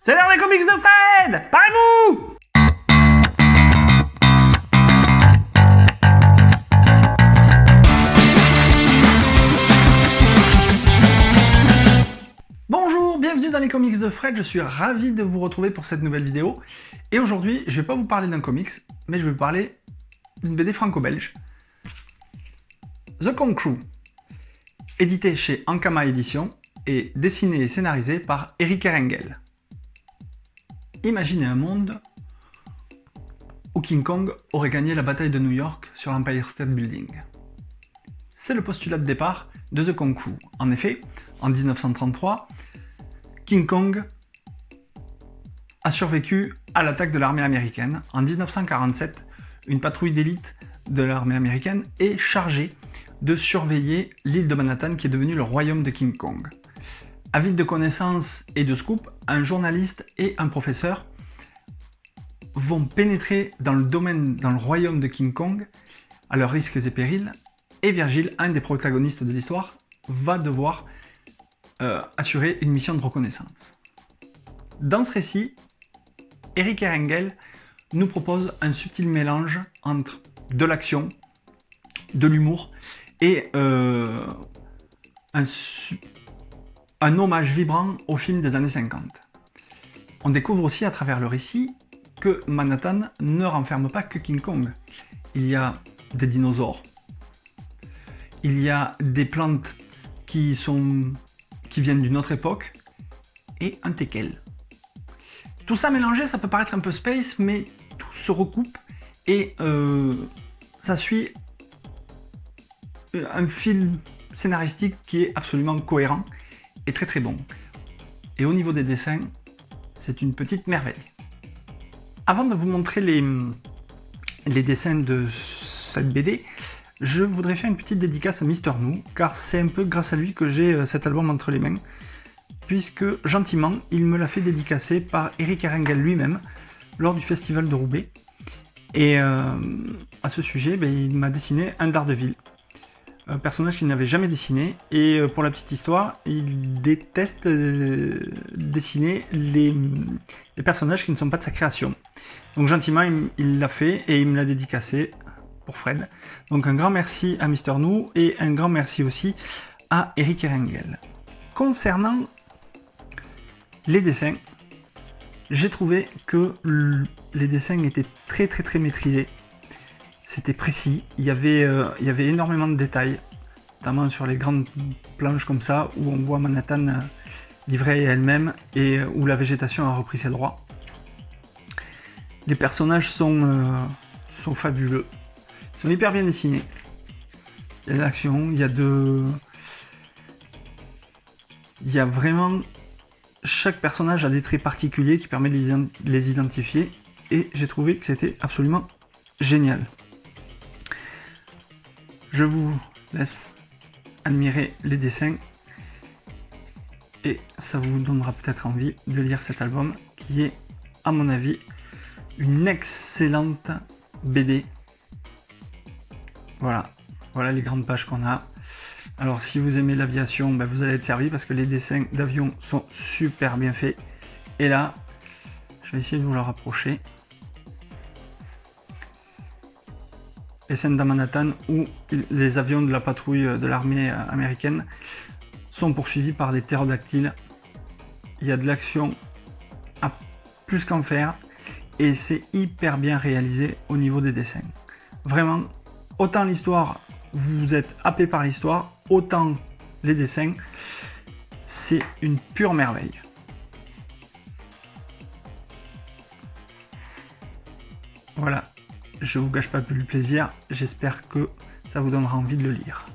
C'est l'heure des comics de Fred! Parez-vous! Bonjour, bienvenue dans les comics de Fred, je suis ravi de vous retrouver pour cette nouvelle vidéo. Et aujourd'hui, je ne vais pas vous parler d'un comics, mais je vais vous parler d'une BD franco-belge. The Kong Crew, édité chez Ankama Éditions et dessiné et scénarisé par Eric Erengel. Imaginez un monde où King Kong aurait gagné la bataille de New York sur l'Empire State Building. C'est le postulat de départ de The Kong Crew. En effet, en 1933, King Kong a survécu à l'attaque de l'armée américaine. En 1947, une patrouille d'élite de l'armée américaine est chargée de surveiller l'île de Manhattan qui est devenue le royaume de King Kong. Avide de connaissances et de scoops, un journaliste et un professeur vont pénétrer dans le royaume de King Kong à leurs risques et périls, et Virgile, un des protagonistes de l'histoire, va devoir assurer une mission de reconnaissance. Dans ce récit, Eric Erengel nous propose un subtil mélange entre de l'action, de l'humour et un hommage vibrant au film des années 50. On découvre aussi à travers le récit que Manhattan ne renferme pas que King Kong. Il y a des dinosaures, il y a des plantes qui viennent d'une autre époque et un teckel. Tout ça mélangé, ça peut paraître un peu space, mais tout se recoupe et ça suit un fil scénaristique qui est absolument cohérent et très très bon. Et au niveau des dessins, c'est une petite merveille. Avant de vous montrer les dessins de cette BD, je voudrais faire une petite dédicace à Mister Nou, car c'est un peu grâce à lui que j'ai cet album entre les mains, puisque gentiment, il me l'a fait dédicacer par Eric Erengel lui-même lors du festival de Roubaix. Et à ce sujet, il m'a dessiné un Daredevil, un personnage qu'il n'avait jamais dessiné, et pour la petite histoire, il déteste dessiner les personnages qui ne sont pas de sa création. Donc gentiment, il l'a fait et il me l'a dédicacé pour Fred. Donc un grand merci à Mister Nou et un grand merci aussi à Eric Erengel. Concernant les dessins, j'ai trouvé que les dessins étaient très maîtrisés. C'était précis, il y avait énormément de détails, notamment sur les grandes planches comme ça, où on voit Manhattan livrée à elle-même et où la végétation a repris ses droits. Les personnages sont fabuleux, ils sont hyper bien dessinés. Il y a de l'action, il y a vraiment... Chaque personnage a des traits particuliers qui permettent de les identifier, et j'ai trouvé que c'était absolument génial. Je vous laisse admirer les dessins et ça vous donnera peut-être envie de lire cet album qui est, à mon avis, une excellente BD. Voilà les grandes pages qu'on a. Alors si vous aimez l'aviation, vous allez être servi parce que les dessins d'avion sont super bien faits. Et là, je vais essayer de vous le rapprocher. Les scènes dans Manhattan où les avions de la patrouille de l'armée américaine sont poursuivis par des ptérodactyles. Il y a de l'action à plus qu'en faire et c'est hyper bien réalisé au niveau des dessins. Vraiment, autant l'histoire, vous êtes happé par l'histoire, autant les dessins, c'est une pure merveille. Voilà. Je vous gâche pas plus le plaisir, j'espère que ça vous donnera envie de le lire.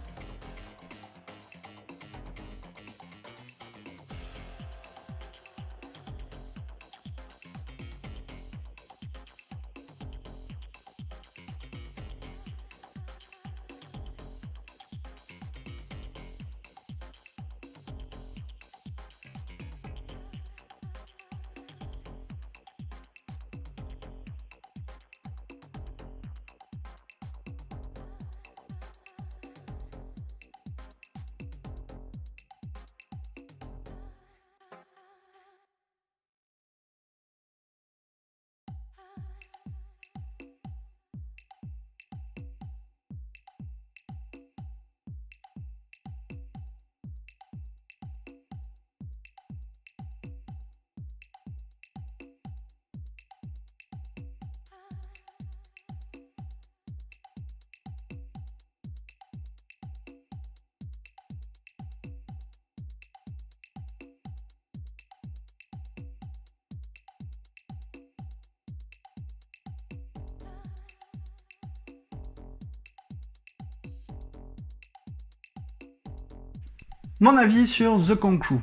Mon avis sur The Kong Crew.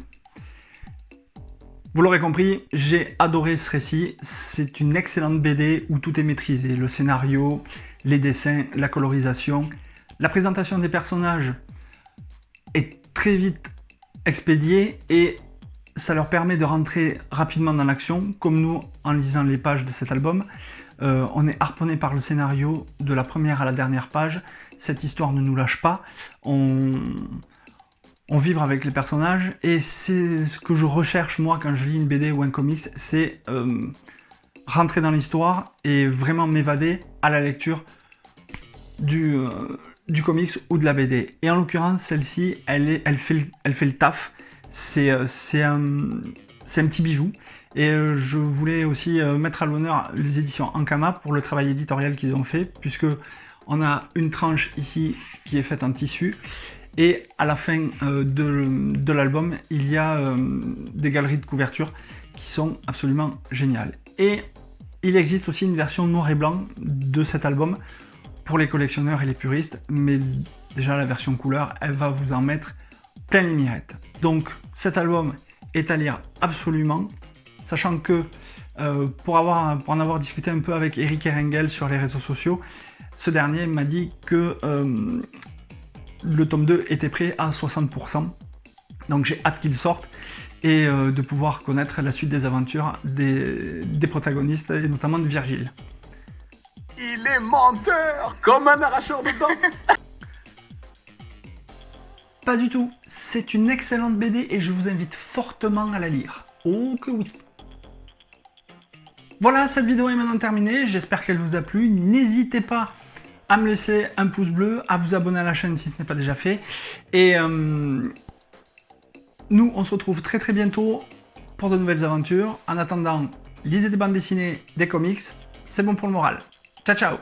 Vous l'aurez compris, j'ai adoré ce récit. C'est une excellente BD où tout est maîtrisé. Le scénario, les dessins, la colorisation, la présentation des personnages est très vite expédiée et ça leur permet de rentrer rapidement dans l'action, comme nous en lisant les pages de cet album. On est harponné par le scénario de la première à la dernière page. Cette histoire ne nous lâche pas. On vibre avec les personnages et c'est ce que je recherche moi quand je lis une BD ou un comics, c'est rentrer dans l'histoire et vraiment m'évader à la lecture du comics ou de la BD. Et en l'occurrence, celle-ci, elle fait le taf. C'est un petit bijou. Et je voulais aussi mettre à l'honneur les éditions Ankama pour le travail éditorial qu'ils ont fait, puisque on a une tranche ici qui est faite en tissu. Et à la fin de l'album, il y a des galeries de couverture qui sont absolument géniales. Et il existe aussi une version noir et blanc de cet album pour les collectionneurs et les puristes, mais déjà la version couleur, elle va vous en mettre plein les mirettes. Donc cet album est à lire absolument, sachant que pour en avoir discuté un peu avec Eric Erengel sur les réseaux sociaux, ce dernier m'a dit que le tome 2 était prêt à 60%, donc j'ai hâte qu'il sorte et de pouvoir connaître la suite des aventures des protagonistes et notamment de Virgile. Il est menteur, comme un arracheur de dents. Pas du tout, c'est une excellente BD et je vous invite fortement à la lire. Oh que oui. Voilà, cette vidéo est maintenant terminée, j'espère qu'elle vous a plu. N'hésitez pas à me laisser un pouce bleu, à vous abonner à la chaîne si ce n'est pas déjà fait. Et nous, on se retrouve très très bientôt pour de nouvelles aventures. En attendant, lisez des bandes dessinées, des comics, c'est bon pour le moral. Ciao ciao.